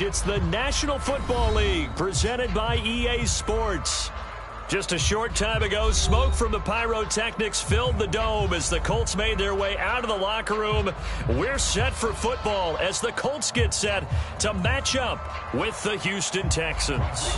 It's the National Football League presented by EA Sports. Just a short time ago, smoke from the pyrotechnics filled the dome as the Colts made their way out of the locker room. We're set for football as the Colts get set to match up with the Houston Texans.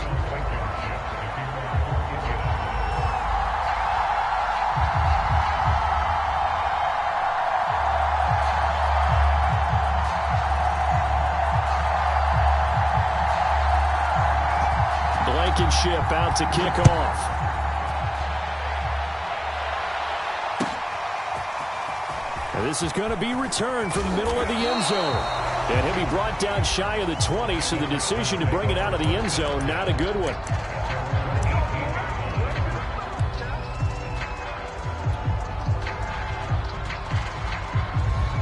Blankenship out to kick off. And this is going to be returned from the middle of the end zone. And he'll be brought down shy of the 20, so the decision to bring it out of the end zone, not a good one.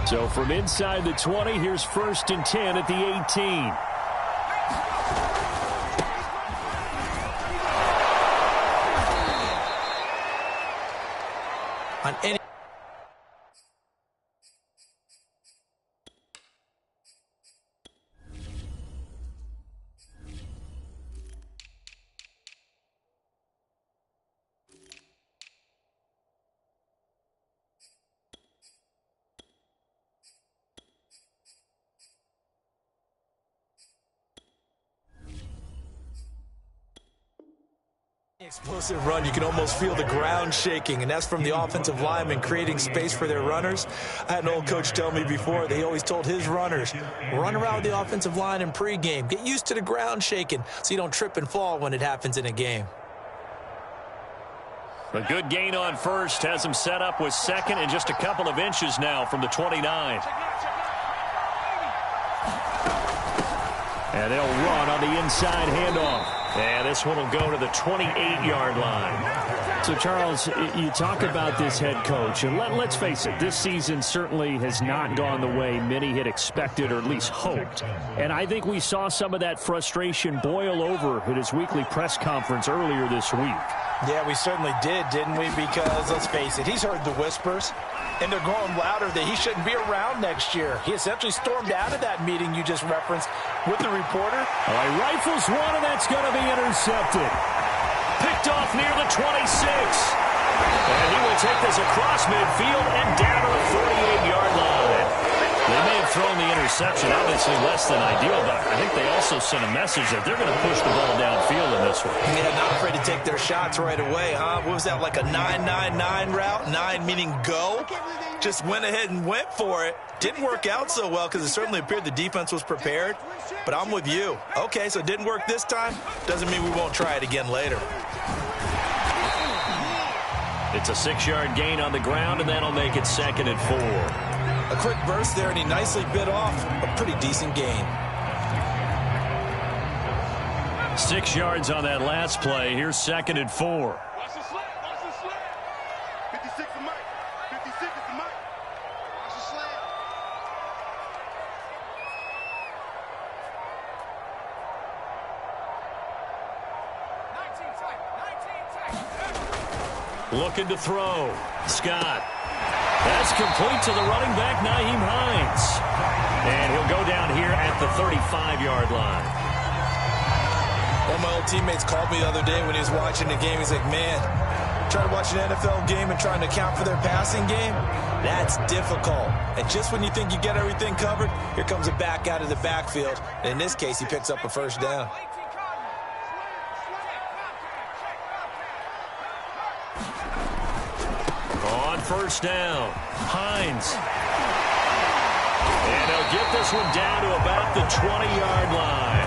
So from inside the 20, here's 1st and 10 at the 18. On any explosive run, you can almost feel the ground shaking, and that's from the offensive linemen creating space for their runners. I had an old coach tell me before, they always told his runners, run around the offensive line in pregame. Get used to the ground shaking so you don't trip and fall when it happens in a game. A good gain on first has him set up with second and just a couple of inches now from the 29. And they'll run on the inside handoff. And this one will go to the 28-yard line. So, Charles, you talk about this head coach, and let's face it, this season certainly has not gone the way many had expected or at least hoped. And I think we saw some of that frustration boil over at his weekly press conference earlier this week. Yeah, we certainly did, didn't we? Because, let's face it, he's heard the whispers, and they're growing louder that he shouldn't be around next year. He essentially stormed out of that meeting you just referenced with the reporter. All right, rifles one, and that's going to be intercepted. Picked off near the 26. And he will take this across midfield and down to the 48-yard line. They may have thrown the interception, obviously less than ideal, but I think they also sent a message that they're going to push the ball downfield in this one. Yeah, not afraid to take their shots right away, huh? What was that, like a 9-9-9 route? 9 meaning go? Just went ahead and went for it. Didn't work out so well because it certainly appeared the defense was prepared. But I'm with you. Okay, so it didn't work this time. Doesn't mean we won't try it again later. It's a 6-yard gain on the ground, and that'll make it 2nd and 4. A quick burst there, and he nicely bit off a pretty decent gain. 6 yards on that last play. Here's 2nd and 4. Watch the slant. Watch the slant. 56 is Mike. 56 is Mike. Watch the slant. Looking to throw. Scott. That's complete to the running back, Nyheim Hines. And he'll go down here at the 35-yard line. One of my old teammates called me the other day when he was watching the game. He's like, man, trying to watch an NFL game and trying to account for their passing game, that's difficult. And just when you think you get everything covered, here comes a back out of the backfield. And in this case, he picks up a first down. On first down, Hines. And he'll get this one down to about the 20-yard line.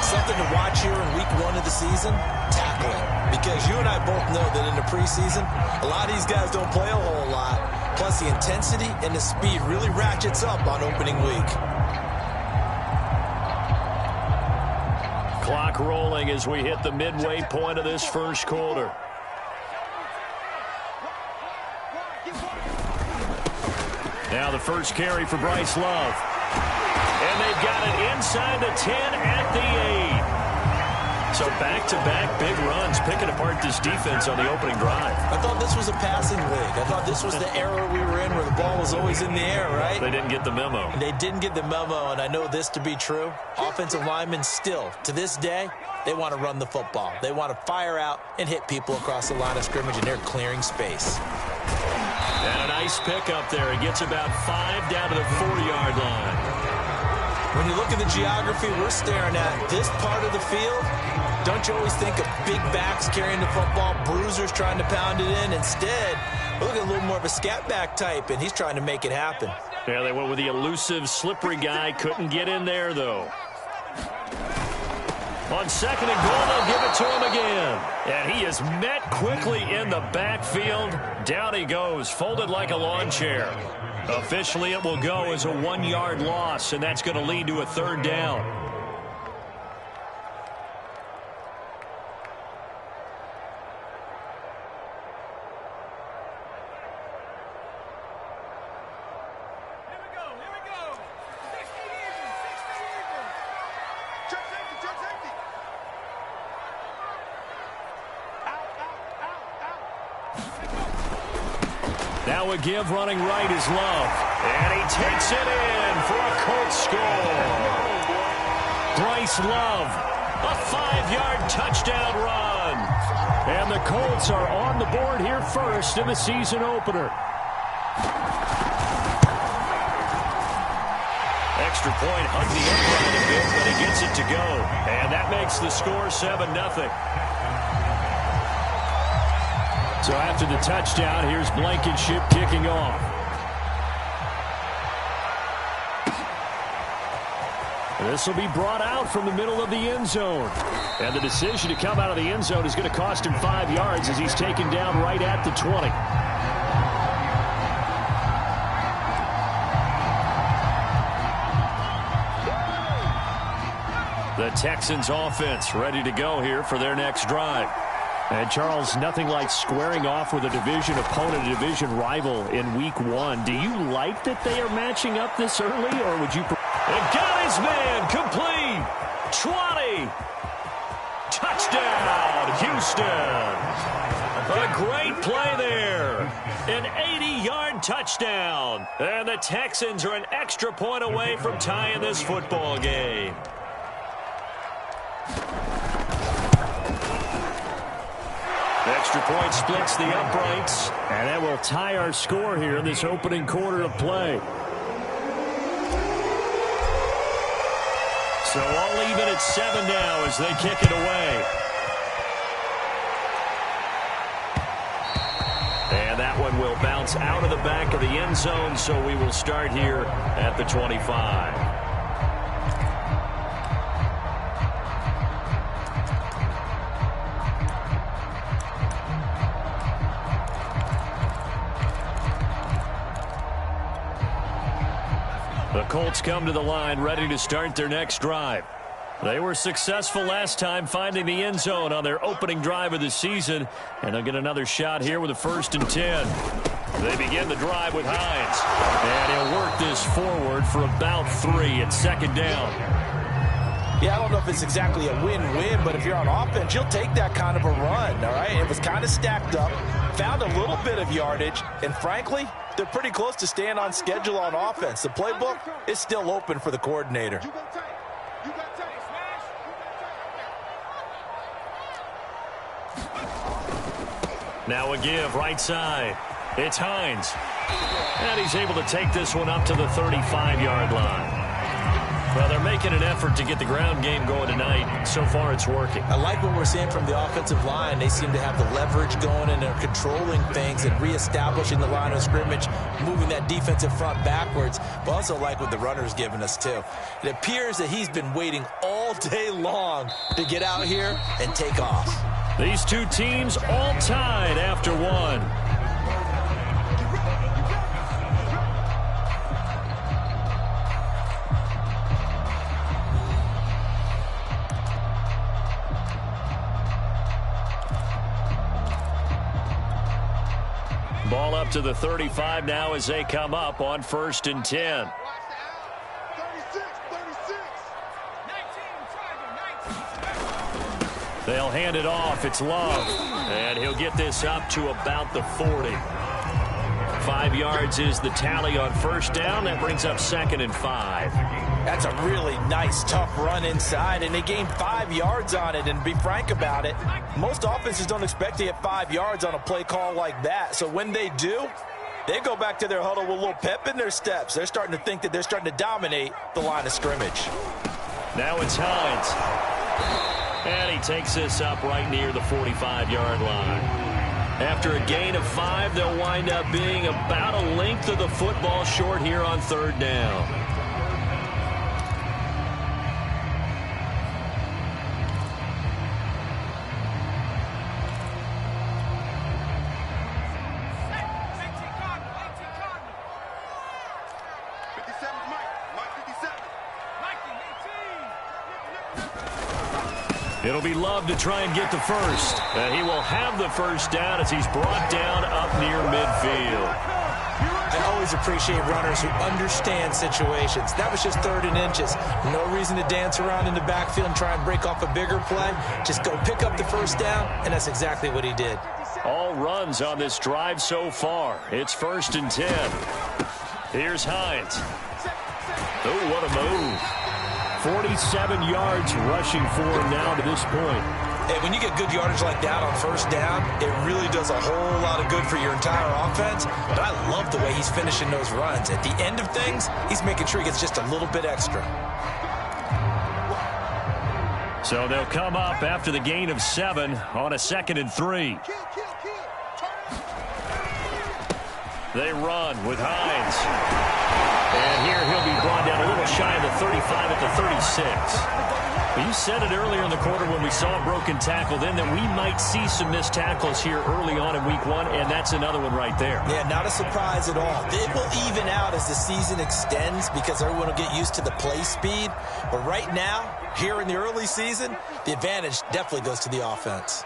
Something to watch here in week 1 of the season, tackling. Because you and I both know that in the preseason, a lot of these guys don't play a whole lot. Plus, the intensity and the speed really ratchets up on opening week. Clock rolling as we hit the midway point of this first quarter. Now the first carry for Bryce Love. And they've got it inside the 10 at the 8. So So back-to-back big runs, picking apart this defense on the opening drive. I thought this was a passing league. I thought this was the era we were in where the ball was always in the air, right? They didn't get the memo. They didn't get the memo, and I know this to be true. Offensive linemen still, to this day, they want to run the football. They want to fire out and hit people across the line of scrimmage, and they're clearing space. And a nice pick up there. He gets about 5 down to the 4-yard line. When you look at the geography we're staring at, this part of the field, don't you always think of big backs carrying the football, bruisers trying to pound it in? Instead, look at a little more of a scat back type, and he's trying to make it happen. Yeah, they went with the elusive, slippery guy. Couldn't get in there, though. On 2nd and goal, they'll give it to him again. And he is met quickly in the backfield. Down he goes, folded like a lawn chair. Officially, it will go as a 1-yard loss, and that's going to lead to a 3rd down. Now a give running right is Love. And he takes it in for a Colts score. Bryce Love, a 5-yard touchdown run. And the Colts are on the board here first in the season opener. Extra point, hugged the upright a bit, but he gets it to go. And that makes the score 7-0. So after the touchdown, here's Blankenship kicking off. This will be brought out from the middle of the end zone. And the decision to come out of the end zone is going to cost him 5 yards as he's taken down right at the 20. The Texans offense ready to go here for their next drive. And, Charles, nothing like squaring off with a division opponent, a division rival in Week 1. Do you like that they are matching up this early, or would you... And got his man, complete, 20, touchdown, Houston. A great play there, an 80-yard touchdown. And the Texans are an extra point away from tying this football game. Extra point splits the uprights, and that will tie our score here in this opening quarter of play. So all even at 7 now as they kick it away. And that one will bounce out of the back of the end zone, so we will start here at the 25. The Colts come to the line ready to start their next drive. They were successful last time finding the end zone on their opening drive of the season, and they'll get another shot here with a 1st and 10. They begin the drive with Hines, and he'll work this forward for about 3 at 2nd down. Yeah, I don't know if it's exactly a win-win, but if you're on offense, you'll take that kind of a run, all right? It was kind of stacked up, found a little bit of yardage, and frankly, they're pretty close to staying on schedule on offense. The playbook is still open for the coordinator. Now a give, right side. It's Hines. And he's able to take this one up to the 35-yard line. Well, they're making an effort to get the ground game going tonight. So far, it's working. I like what we're seeing from the offensive line. They seem to have the leverage going, and they're controlling things and reestablishing the line of scrimmage, moving that defensive front backwards. But also like what the runner's giving us, too. It appears that he's been waiting all day long to get out here and take off. These two teams all tied after one. Ball up to the 35 now as they come up on 1st and 10. They'll hand it off. It's Love. And he'll get this up to about the 40. 5 yards is the tally on first down. That brings up 2nd and 5. That's a really nice, tough run inside, and they gained 5 yards on it. And to be frank about it, most offenses don't expect to get 5 yards on a play call like that. So when they do, they go back to their huddle with a little pep in their steps. They're starting to think that they're starting to dominate the line of scrimmage. Now it's Hines. And he takes this up right near the 45-yard line. After a gain of 5, they'll wind up being about a length of the football short here on 3rd down. It'll be Love to try and get the first. And he will have the first down as he's brought down up near midfield. I always appreciate runners who understand situations. That was just 3rd and inches. No reason to dance around in the backfield and try and break off a bigger play. Just go pick up the first down, and that's exactly what he did. All runs on this drive so far. It's 1st and 10. Here's Hines. Oh, what a move. 47 yards rushing for him now to this point. Hey, when you get good yardage like that on first down, it really does a whole lot of good for your entire offense. But I love the way he's finishing those runs. At the end of things, he's making sure he gets just a little bit extra. So they'll come up after the gain of 7 on a 2nd and 3. They run with Hines. And here he'll be brought down a little shy of the 35 at the 36. But you said it earlier in the quarter when we saw a broken tackle then that we might see some missed tackles here early on in week 1, and that's another one right there. Yeah, not a surprise at all. It will even out as the season extends because everyone will get used to the play speed. But right now, here in the early season, the advantage definitely goes to the offense.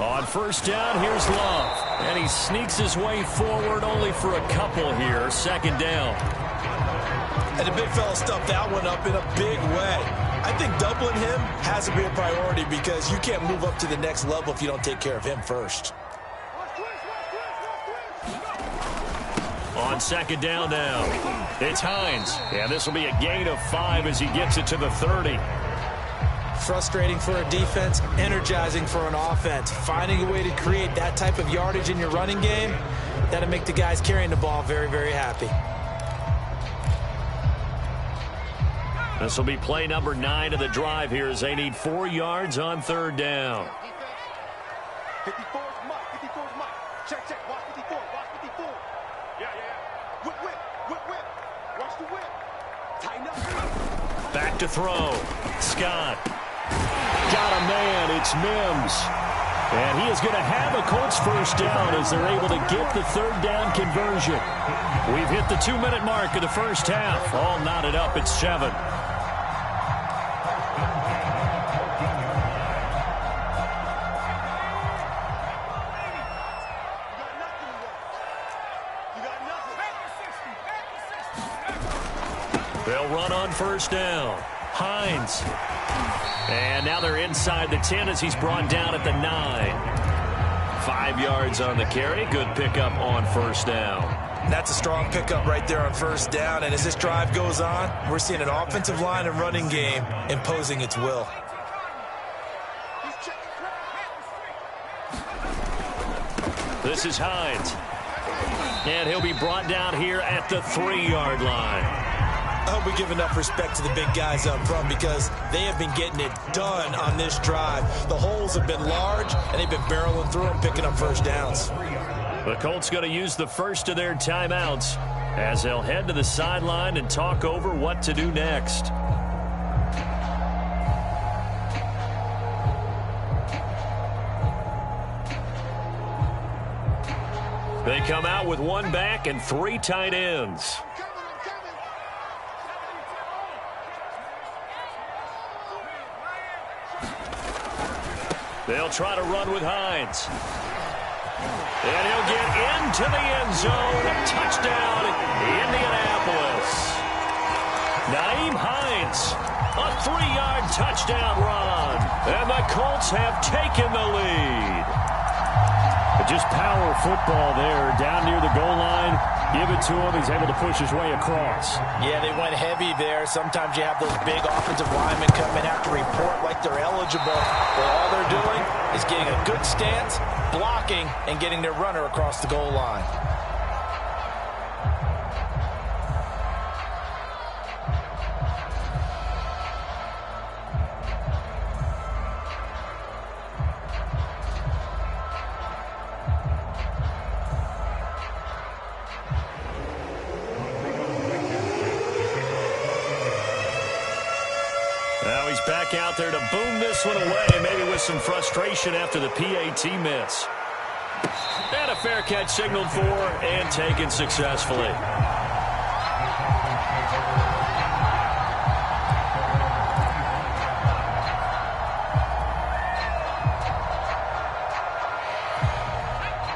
On first down, here's Love. And he sneaks his way forward only for a couple here. 2nd down. And the big fella stuffed that one up in a big way. I think doubling him has to be a priority because you can't move up to the next level if you don't take care of him first. On 2nd down now, it's Hines. And this will be a gain of 5 as he gets it to the 30. Frustrating for a defense, energizing for an offense. Finding a way to create that type of yardage in your running game, that'll make the guys carrying the ball very, very happy. This will be play number 9 of the drive here as they need 4 yards on 3rd down. 54 is Mike. 54 is Mike. Check, check. Watch 54. Watch 54. Yeah. Whip. Watch the whip. Tighten up. Back to throw. Scott. Got a man. It's Mims. And he is going to have a Colts first down as they're able to get the 3rd down conversion. We've hit the 2-minute mark of the first half. All knotted up at 7. They'll run on first down. Hines. And now they're inside the 10 as he's brought down at the 9. 5 yards on the carry. Good pickup on first down. That's a strong pickup right there on first down. And as this drive goes on, we're seeing an offensive line and running game imposing its will. This is Hines. And he'll be brought down here at the 3-yard line. I hope we give enough respect to the big guys up front because they have been getting it done on this drive. The holes have been large, and they've been barreling through them, picking up first downs. The Colts going to use the first of their timeouts as they'll head to the sideline and talk over what to do next. They come out with 1 back and 3 tight ends. They'll They'll try to run with Hines. And he'll get into the end zone. Touchdown, Indianapolis. Nyheim Hines, a 3-yard touchdown run. And the Colts have taken the lead. Just power football there, down near the goal line. Give it to him. He's able to push his way across. Yeah, they went heavy there. Sometimes you have those big offensive linemen come in, have to report like they're eligible. But all they're doing is getting a good stance, blocking, and getting their runner across the goal line. Now he's back out there to boom this one away, maybe with some frustration after the PAT miss. And a fair catch signaled for and taken successfully.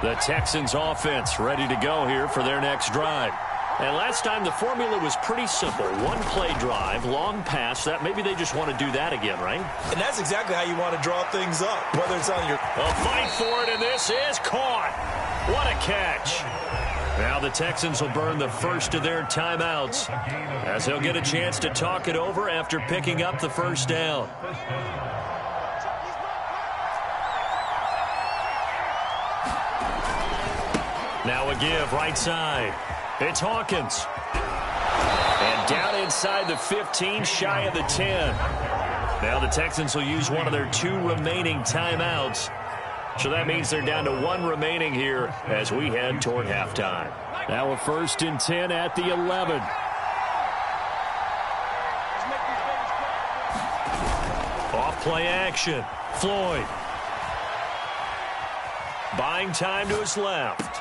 The Texans offense ready to go here for their next drive. And last time the formula was pretty simple. One play drive, long pass. That maybe they just want to do that again, right? And that's exactly how you want to draw things up, whether it's on your... A fight for it, and this is caught. What a catch. Now the Texans will burn the first of their timeouts as they'll get a chance to talk it over after picking up the first down. Now a give right side. It's Hawkins. And down inside the 15, shy of the 10. Now the Texans will use one of their 2 remaining timeouts. So that means they're down to 1 remaining here as we head toward halftime. Now a 1st and 10 at the 11. Off play action. Floyd. Buying time to his left.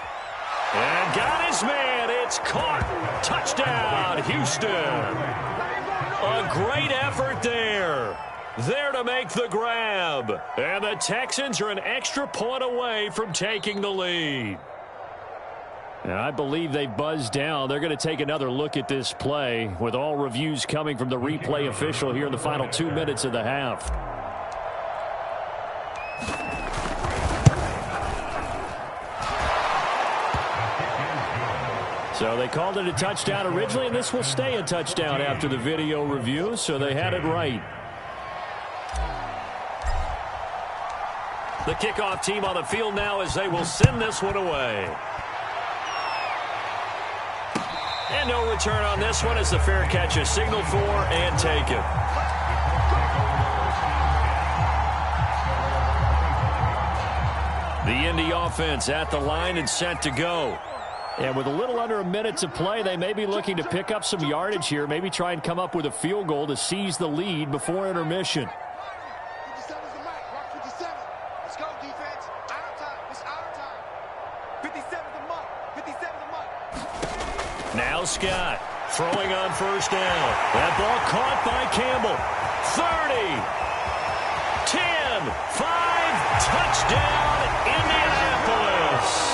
And got his man. It's caught. Touchdown, Houston. A great effort there. There to make the grab. And the Texans are an extra point away from taking the lead. And I believe they buzzed down. They're going to take another look at this play with all reviews coming from the replay official here in the final 2 minutes of the half. So they called it a touchdown originally, and this will stay a touchdown after the video review, so they had it right. The kickoff team on the field now as they will send this one away. And no return on this one as the fair catch is signaled for and taken. The Indy offense at the line and set to go. And with a little under a minute to play, they may be looking to pick up some yardage here, maybe try and come up with a field goal to seize the lead before intermission. 57's the mic. Rock 57. Let's go, defense. Our time. It's our time. 57's the mic. 57's the mic. Now Scott throwing on first down. That ball caught by Campbell. 30, 10, 5, touchdown, Indianapolis.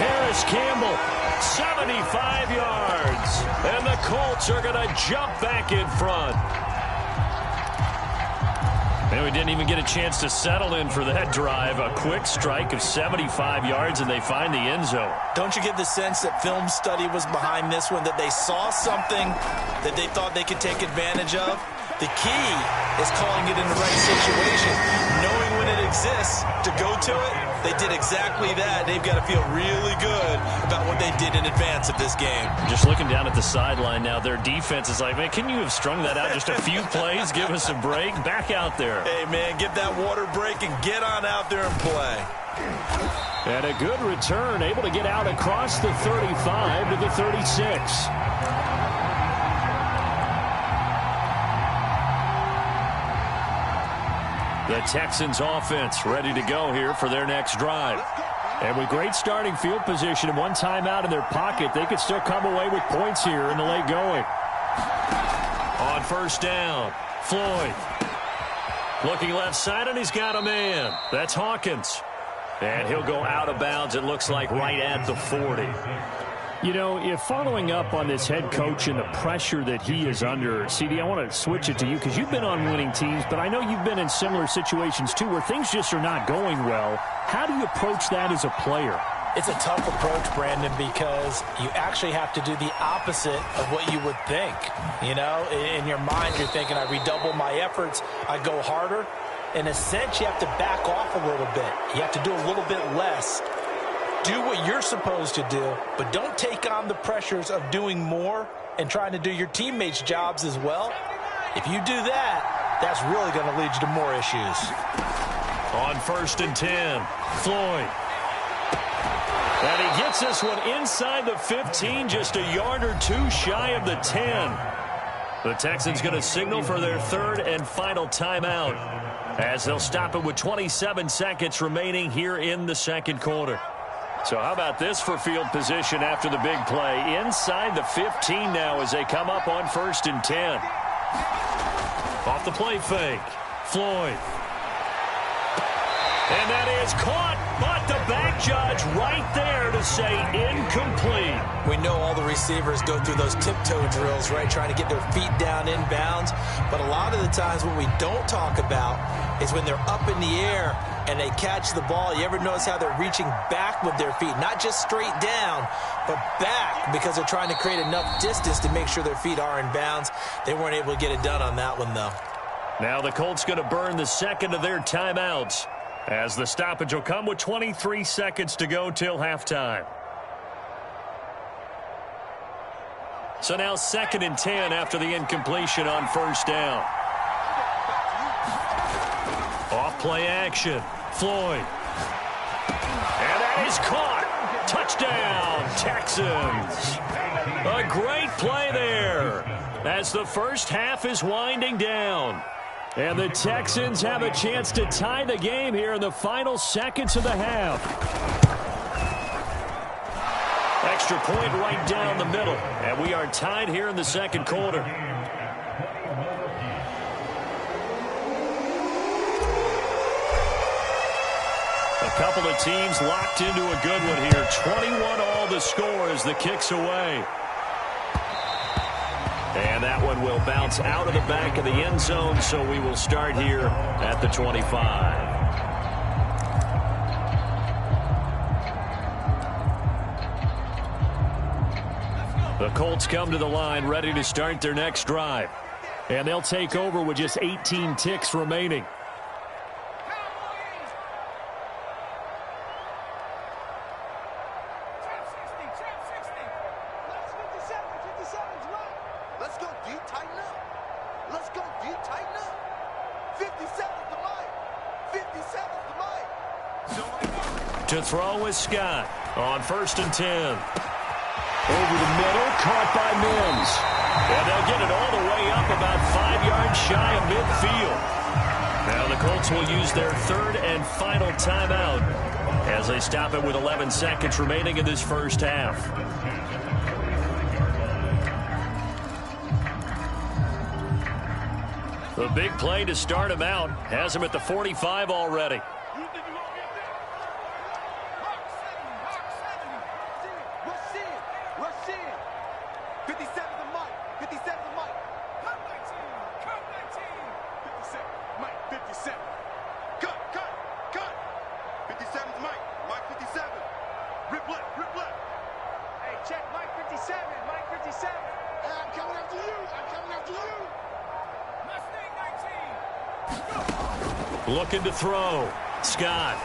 Harris Campbell, 75 yards. And the Colts are going to jump back in front. And we didn't even get a chance to settle in for that drive. A quick strike of 75 yards, and they find the end zone. Don't you get the sense that film study was behind this one, that they saw something that they thought they could take advantage of? The key is calling it in the right situation, knowing when it exists to go to it. They did exactly that. They've got to feel really good about what they did in advance of this game. Just looking down at the sideline now, their defense is like, man, can you have strung that out just a few plays? Give us a break. Back out there. Hey, man, get that water break and get on out there and play. And a good return, able to get out across the 35 to the 36. The Texans offense ready to go here for their next drive. And with great starting field position and one timeout in their pocket, they could still come away with points here in the late going. On first down, Floyd. Looking left side, and he's got a man. That's Hawkins. And he'll go out of bounds, it looks like, right at the 40. You know, if following up on this head coach and the pressure that he is under, CD, I want to switch it to you because you've been on winning teams, but I know you've been in similar situations too where things just are not going well. How do you approach that as a player? It's a tough approach, Brandon, because you actually have to do the opposite of what you would think. You know, in your mind, you're thinking, I redouble my efforts, I go harder. In a sense, you have to back off a little bit. You have to do a little bit less. Do what you're supposed to do, but don't take on the pressures of doing more and trying to do your teammates' jobs as well. If you do that, that's really going to lead you to more issues. On 1st and 10, Floyd. And he gets this one inside the 15, just a yard or two shy of the 10. The Texans going to signal for their 3rd and final timeout as they'll stop it with 27 seconds remaining here in the 2nd quarter. So how about this for field position after the big play? Inside the 15 now as they come up on 1st and 10. Off the play fake, Floyd. And that is caught, but the back judge right there to say incomplete. We know all the receivers go through those tiptoe drills, right, trying to get their feet down inbounds. But a lot of the times what we don't talk about is when they're up in the air and they catch the ball. You ever notice how they're reaching back with their feet? Not just straight down, but back because they're trying to create enough distance to make sure their feet are in bounds. They weren't able to get it done on that one, though. Now the Colts going to burn the 2nd of their timeouts, as the stoppage will come with 23 seconds to go till halftime. So now 2nd and 10 after the incompletion on 1st down. Off play action, Floyd. And that is caught. Touchdown, Texans. A great play there as the first half is winding down. And the Texans have a chance to tie the game here in the final seconds of the half. Extra point right down the middle. And we are tied here in the 2nd quarter. A couple of teams locked into a good one here. 21 all the score as the kick's away. And that one will bounce out of the back of the end zone, so we will start here at the 25. The Colts come to the line ready to start their next drive. And they'll take over with just 18 ticks remaining. To throw is Scott on 1st and 10. Over the middle, caught by Mims. And they'll get it all the way up about 5 yards shy of midfield. Now the Colts will use their 3rd and final timeout as they stop it with 11 seconds remaining in this first half. The big play to start him out has him at the 45 already. Looking to throw. Scott.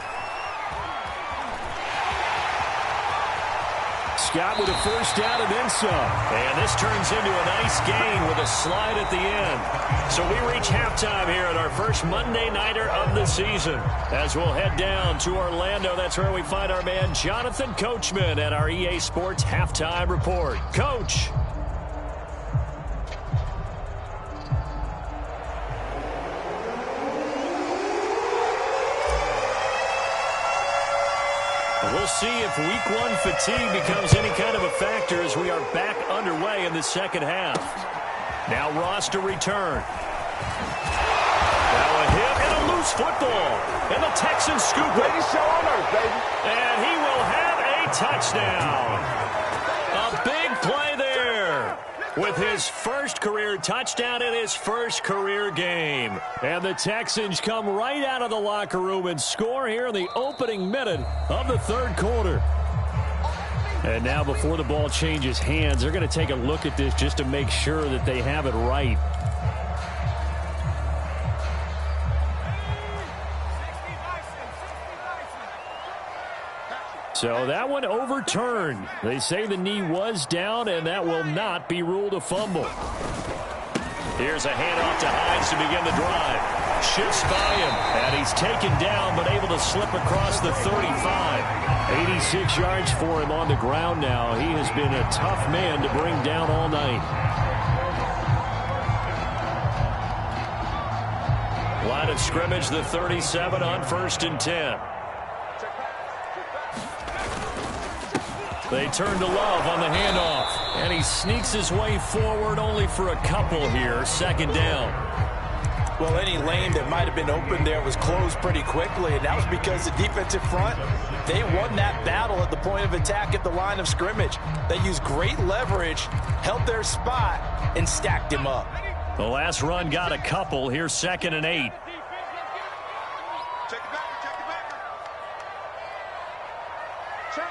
Scott with a first down and then some. And this turns into a nice gain with a slide at the end. So we reach halftime here at our first Monday Nighter of the season. As we'll head down to Orlando, that's where we find our man Jonathan Coachman at our EA Sports Halftime Report. Coach. We'll see if week 1 fatigue becomes any kind of a factor as we are back underway in the second half. Now Ross to return. Now a hit and loose football. And the Texans scoop it. Greatest show on earth, baby. And he will have a touchdown. A big play there with his first career touchdown in his first career game. And the Texans come right out of the locker room and score here in the opening minute of the third quarter. And now before the ball changes hands, they're going to take a look at this just to make sure that they have it right. So that one overturned. They say the knee was down, and that will not be ruled a fumble. Here's a handoff to Hines to begin the drive. Shifts by him, and he's taken down, but able to slip across the 35. 86 yards for him on the ground now. He has been a tough man to bring down all night. Line of scrimmage, the 37 on 1st and 10. They turn to Love on the handoff, and he sneaks his way forward only for a couple here. 2nd down. Well, any lane that might have been open there was closed pretty quickly, and that was because the defensive front, they won that battle at the point of attack at the line of scrimmage. They used great leverage, held their spot, and stacked him up. The last run got a couple. Here's 2nd and 8. Check the backer, check the backer. Check.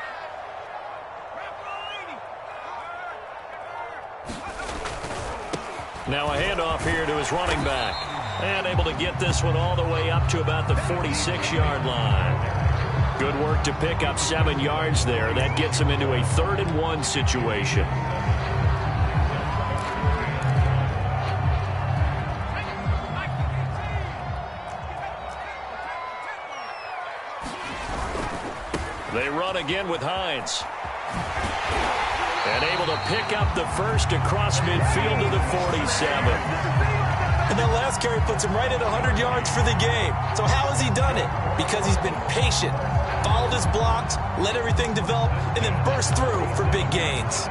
Now a handoff here to his running back. And able to get this one all the way up to about the 46-yard line. Good work to pick up 7 yards there. That gets him into a 3rd and 1 situation. They run again with Hines. And able to pick up the first across midfield to the 47. And that last carry puts him right at 100 yards for the game. So how has he done it? Because he's been patient, followed his blocks, let everything develop, and then burst through for big gains.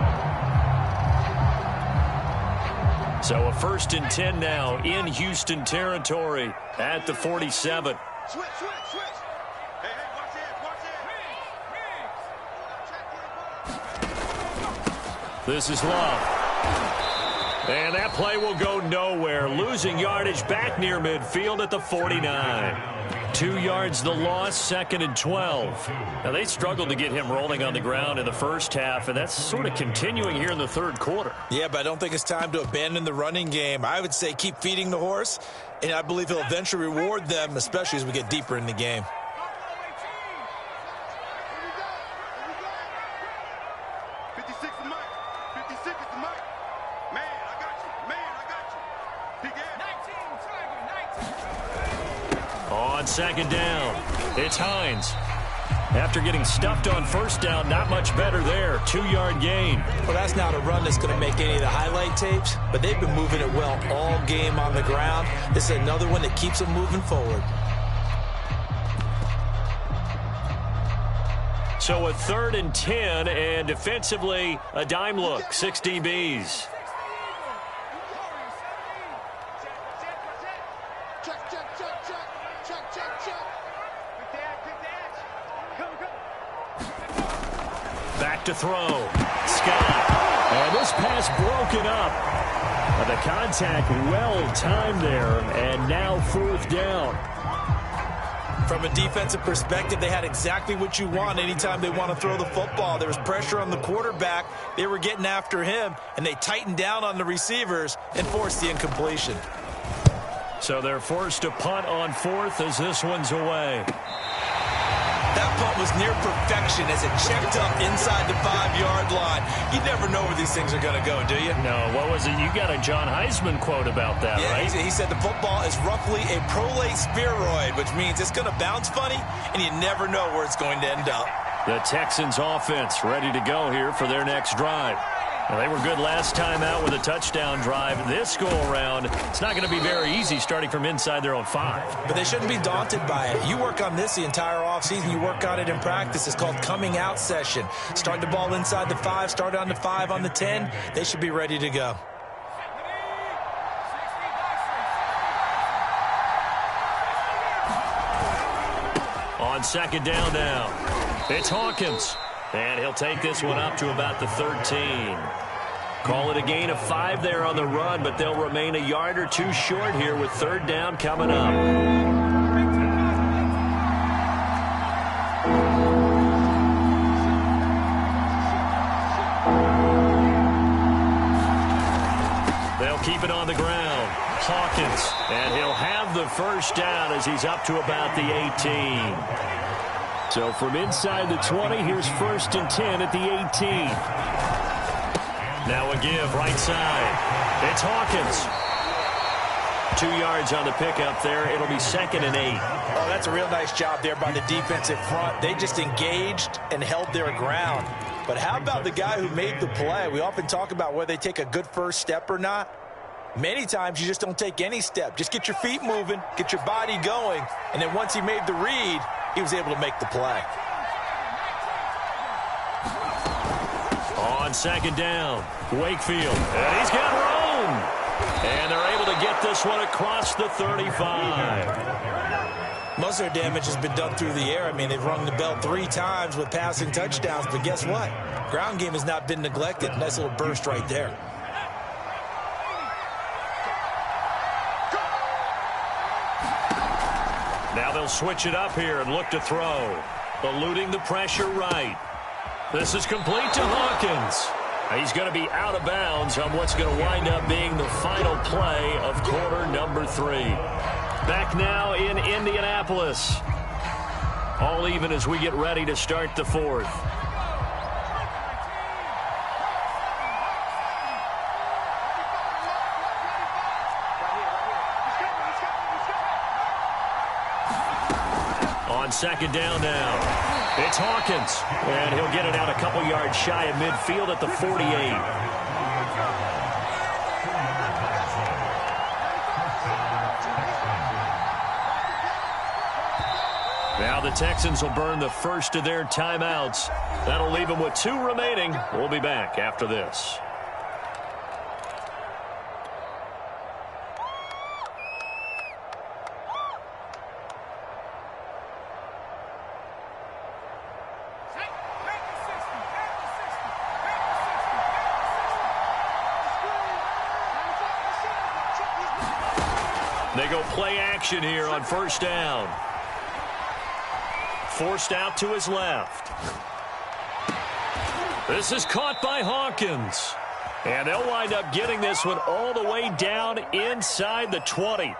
So a 1st and 10 now in Houston territory at the 47. Switch, switch, switch. Hey, hey, watch it, watch it. This is Love. And that play will go nowhere. Losing yardage back near midfield at the 49. 2 yards the loss, 2nd and 12. Now they struggled to get him rolling on the ground in the first half, and that's sort of continuing here in the third quarter. Yeah, but I don't think it's time to abandon the running game. I would say keep feeding the horse, and I believe he'll eventually reward them, especially as we get deeper in the game. 56 is Mike. 56 is the Mike. Man, I got you. Man, I got you. Big ass. 19. On 2nd down, it's Hines. After getting stuffed on 1st down, not much better there. 2-yard gain. Well, that's not a run that's going to make any of the highlight tapes, but they've been moving it well all game on the ground. This is another one that keeps them moving forward. So a 3rd and 10, and defensively, a dime look. 6 DBs. Check, check, check, check. Check, check, check. Pick the edge. Come, come. Back to throw. Scott. And this pass broken up. And the contact well timed there, and now 4th down. From a defensive perspective, they had exactly what you want anytime they want to throw the football. There was pressure on the quarterback. They were getting after him, and they tightened down on the receivers and forced the incompletion. So they're forced to punt on 4th as this one's away. That punt was near perfection as it checked up inside the 5-yard line. You never know where these things are going to go, do you? No, what was it? You got a John Heisman quote about that, yeah, right? He said the football is roughly a prolate spheroid, which means it's going to bounce funny, and you never know where it's going to end up. The Texans offense ready to go here for their next drive. Well, they were good last time out with a touchdown drive. This go-around, it's not going to be very easy starting from inside their own 5. But they shouldn't be daunted by it. You work on this the entire offseason. You work on it in practice. It's called coming out session. Start the ball inside the 5, start on the 5, on the 10. They should be ready to go. On second down now, it's Hawkins. And he'll take this one up to about the 13. Call it a gain of 5 there on the run, but they'll remain a yard or two short here with third down coming up. They'll keep it on the ground. Hawkins, and he'll have the first down as he's up to about the 18. So from inside the 20, here's 1st and 10 at the 18. Now a give right side. It's Hawkins. 2 yards on the pickup there. It'll be 2nd and 8. Oh, that's a real nice job there by the defensive front. They just engaged and held their ground. But how about the guy who made the play? We often talk about whether they take a good first step or not. Many times you just don't take any step. Just get your feet moving, get your body going, and then once he made the read, he was able to make the play. On second down, Wakefield, and he's got room. And they're able to get this one across the 35. Most of their damage has been done through the air. I mean, they've rung the bell 3 times with passing touchdowns, but guess what? Ground game has not been neglected. Nice little burst right there. Now they'll switch it up here and look to throw. Eluding the pressure right. This is complete to Hawkins. He's going to be out of bounds on what's going to wind up being the final play of quarter number 3. Back now in Indianapolis. All even as we get ready to start the 4th. On second down now, it's Hawkins, and he'll get it out a couple yards shy of midfield at the 48. Now the Texans will burn the first of their timeouts. That'll leave them with 2 remaining. We'll be back after this. They go play action here on first down. Forced out to his left. This is caught by Hawkins. And they'll wind up getting this one all the way down inside the 20.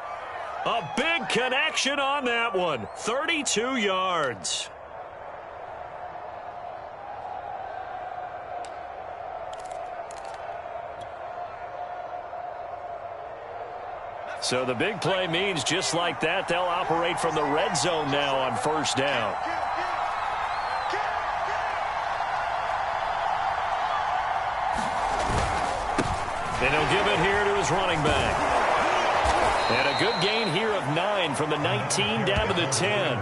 A big connection on that one. 32 yards. So the big play means just like that, they'll operate from the red zone now on first down. And he'll give it here to his running back. And a good gain here of 9 from the 19 down to the 10.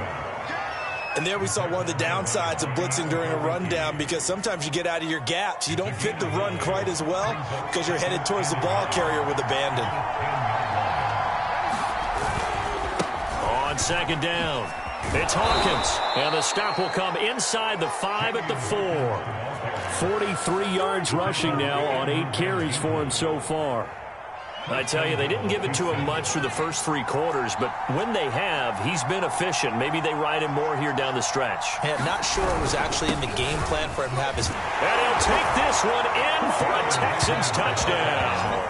And there we saw one of the downsides of blitzing during a rundown, because sometimes you get out of your gaps. You don't fit the run quite as well because you're headed towards the ball carrier with abandon. On second down, it's Hawkins, and the stop will come inside the 5 at the 4. 43 yards rushing now on 8 carries for him so far. I tell you, they didn't give it to him much through the first 3 quarters, but when they have, he's been efficient. Maybe they ride him more here down the stretch. Yeah, not sure it was actually in the game plan for him to have his... And he'll take this one in for a Texans touchdown.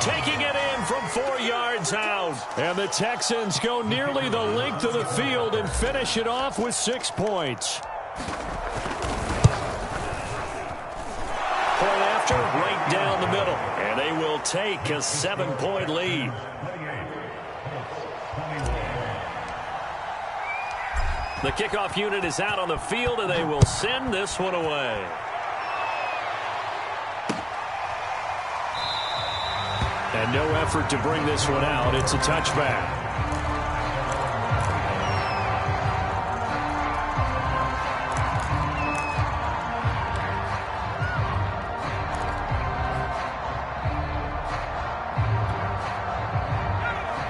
Taking it in from 4 yards out. And the Texans go nearly the length of the field and finish it off with 6 points. Point after, right down the middle. And they will take a 7-point lead. The kickoff unit is out on the field, and they will send this one away. And no effort to bring this one out. It's a touchback.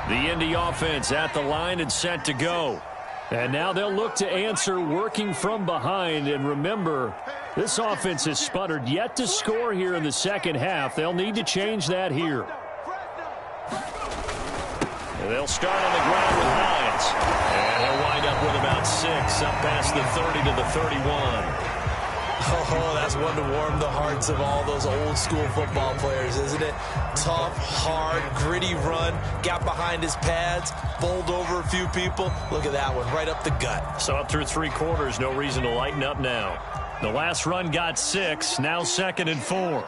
The Indy offense at the line and set to go. And now they'll look to answer working from behind. And remember, this offense has sputtered yet to score here in the second half. They'll need to change that here. And they'll start on the ground with Hines. And he'll wind up with about 6, up past the 30 to the 31. Oh, that's one to warm the hearts of all those old-school football players, isn't it? Tough, hard, gritty run, got behind his pads, bowled over a few people. Look at that one, right up the gut. So up through 3 quarters, no reason to lighten up now. The last run got 6, now 2nd and 4.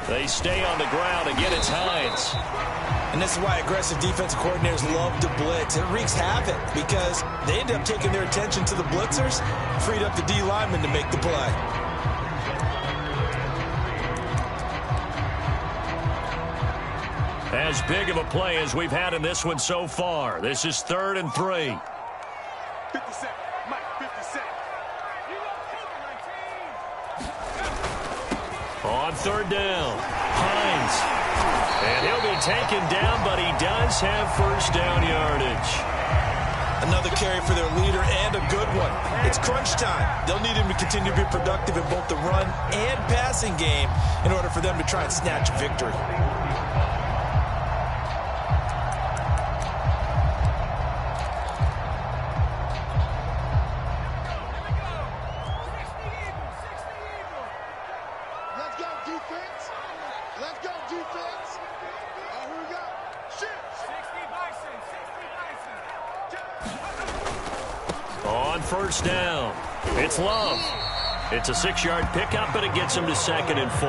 They stay on the ground. Again, it's Hines. And this is why aggressive defensive coordinators love to blitz. It wreaks havoc because they end up taking their attention to the blitzers, freed up the D lineman to make the play. As big of a play as we've had in this one so far. This is 3rd and 3. 50 seconds. Mike, 50 seconds. On 3rd down, Hines. And he'll be taken down, but he does have 1st down yardage. Another carry for their leader and a good one. It's crunch time. They'll need him to continue to be productive in both the run and passing game in order for them to try and snatch a victory. Let's go, defense. Let's go, defense. Here we go. Shit. 60 Bison. On 1st down, it's Love. It's a 6-yard pickup, but it gets him to 2nd and 4.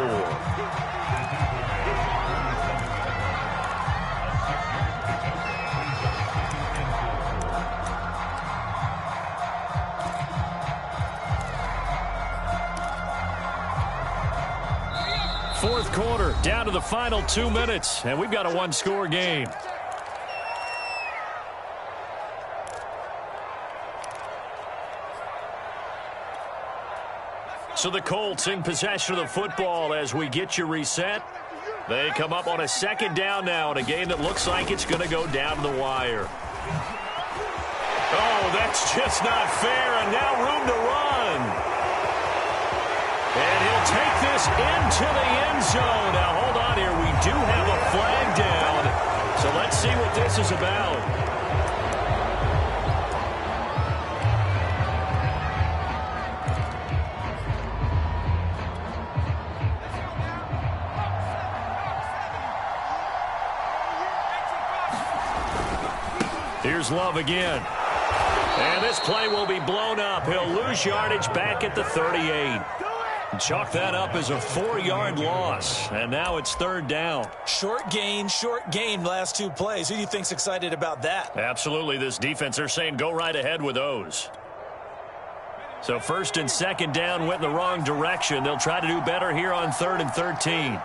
Fourth quarter, down to the final 2 minutes, and we've got a 1-score game. So the Colts in possession of the football as we get you reset. They come up on a 2nd down now in a game that looks like it's going to go down to the wire. Oh, that's just not fair, and now room to run. And he'll take this into the end zone. Now, hold on here. We do have a flag down. So let's see what this is about. Here's Love again. And this play will be blown up. He'll lose yardage back at the 38. Chalk that up as a 4-yard loss. And now it's 3rd down. Short gain, last 2 plays. Who do you think's excited about that? Absolutely. This defense, they're saying go right ahead with those. So 1st and 2nd down went in the wrong direction. They'll try to do better here on 3rd and 13.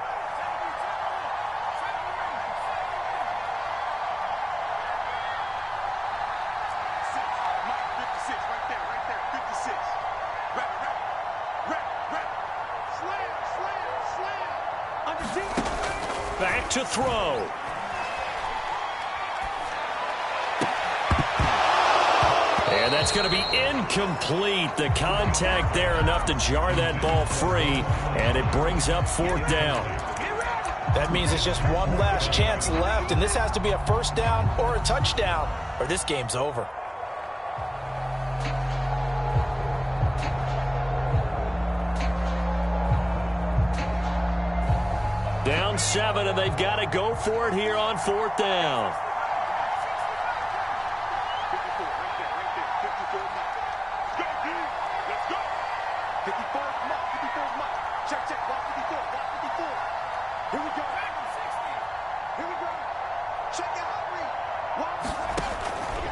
Back to throw. And that's going to be incomplete. The contact there enough to jar that ball free, and it brings up 4th down. That means it's just one last chance left, and this has to be a 1st down or a touchdown, or this game's over. Down 7, and they've got to go for it here on 4th down.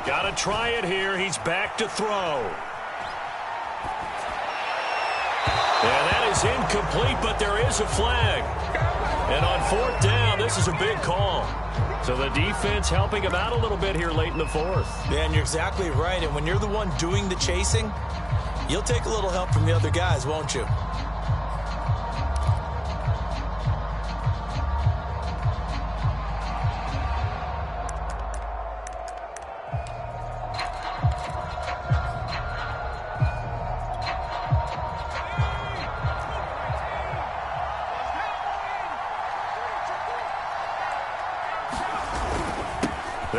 Got to try it here. He's back to throw. And that is incomplete, but there is a flag. And on 4th down, this is a big call. So the defense helping him out a little bit here late in the 4th. Yeah, and you're exactly right. And when you're the one doing the chasing, you'll take a little help from the other guys, won't you?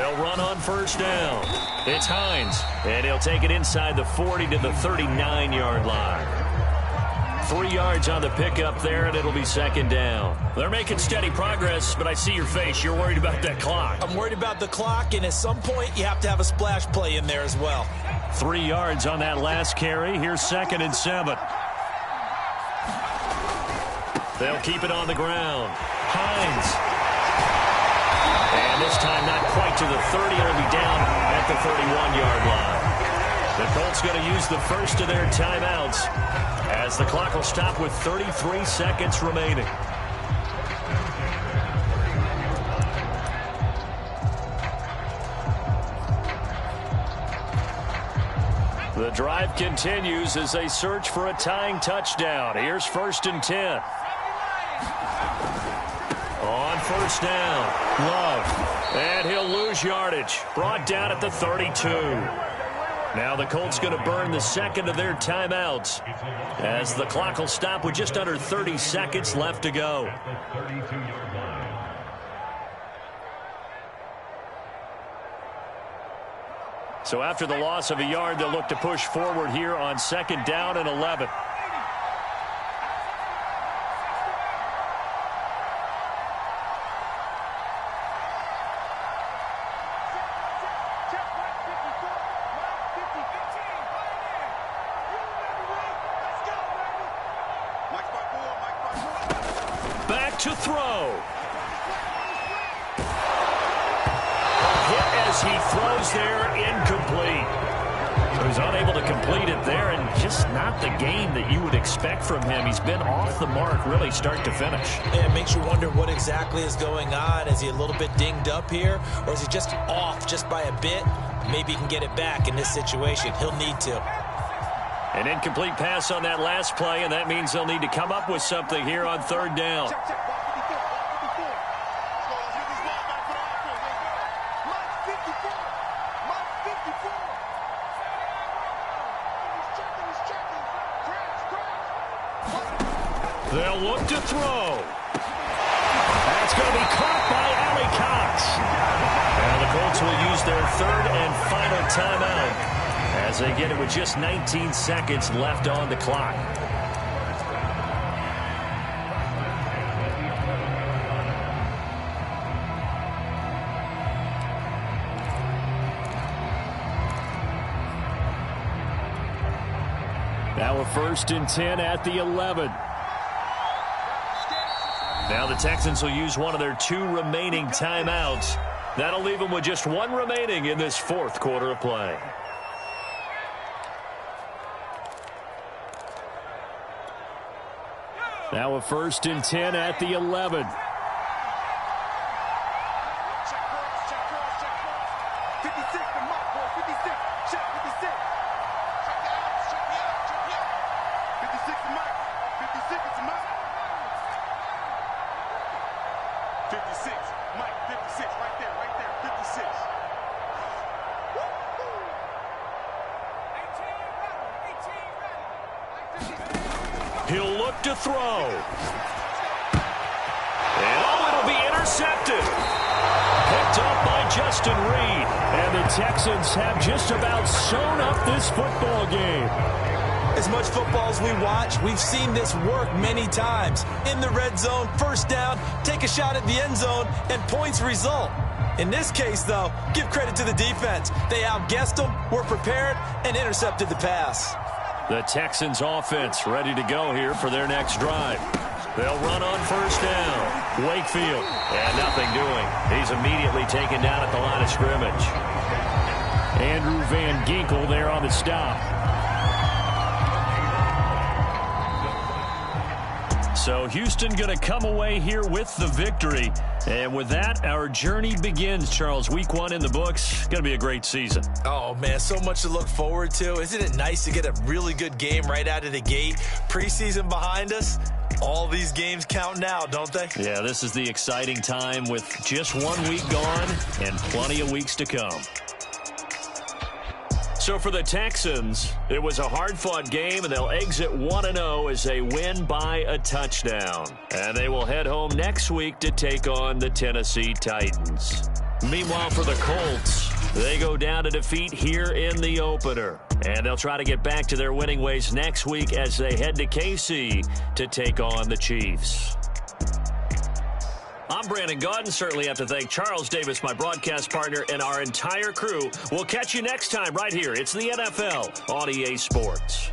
They'll run on first down. It's Hines, and he'll take it inside the 40 to the 39-yard line. 3 yards on the pickup there, and it'll be second down. They're making steady progress, but I see your face. You're worried about that clock. I'm worried about the clock, and at some point, you have to have a splash play in there as well. 3 yards on that last carry. Here's 2nd and 7. They'll keep it on the ground. Hines. And this time not quite to the 30. It'll be down at the 31-yard line. The Colts going to use the first of their timeouts as the clock will stop with 33 seconds remaining. The drive continues as they search for a tying touchdown. Here's 1st and 10. On first down, Love. And he'll lose yardage. Brought down at the 32. Now the Colts going to burn the second of their timeouts as the clock will stop with just under 30 seconds left to go. So after the loss of a yard, they'll look to push forward here on 2nd down and 11. Back to throw. Hit as he throws there, incomplete. So he's unable to complete it there, and just not the game that you would expect from him. He's been off the mark really start to finish. Yeah, it makes you wonder what exactly is going on. Is he a little bit dinged up here, or is he just off just by a bit? Maybe he can get it back in this situation. He'll need to. An incomplete pass on that last play, and that means they'll need to come up with something here on 3rd down. They'll look to throw. That's going to be caught by Allie Cox. And the Colts will use their 3rd and final timeout as they get it with just 19 seconds left on the clock. Now a 1st and 10 at the 11. Now the Texans will use one of their 2 remaining timeouts. That'll leave them with just 1 remaining in this 4th quarter of play. Now a 1st and 10 at the 11. He'll look to throw. And it'll be intercepted. Picked up by Justin Reed. And the Texans have just about sewn up this football game. As much football as we watch, we've seen this work many times. In the red zone, 1st down, take a shot at the end zone, and points result. In this case, though, give credit to the defense. They outguessed them, were prepared, and intercepted the pass. The Texans offense ready to go here for their next drive. They'll run on 1st down. Wakefield. And nothing doing. He's immediately taken down at the line of scrimmage. Andrew Van Ginkel there on the stop. So Houston going to come away here with the victory. And with that, our journey begins, Charles. Week 1 in the books. Going to be a great season. Oh, man, so much to look forward to. Isn't it nice to get a really good game right out of the gate? Preseason behind us. All these games count now, don't they? Yeah, this is the exciting time with just 1 week gone and plenty of weeks to come. So for the Texans, it was a hard-fought game, and they'll exit 1-0 as they win by a touchdown. And they will head home next week to take on the Tennessee Titans. Meanwhile, for the Colts, they go down to defeat here in the opener. And they'll try to get back to their winning ways next week as they head to KC to take on the Chiefs. I'm Brandon Gaudin. Certainly have to thank Charles Davis, my broadcast partner, and our entire crew. We'll catch you next time right here. It's the NFL on EA Sports.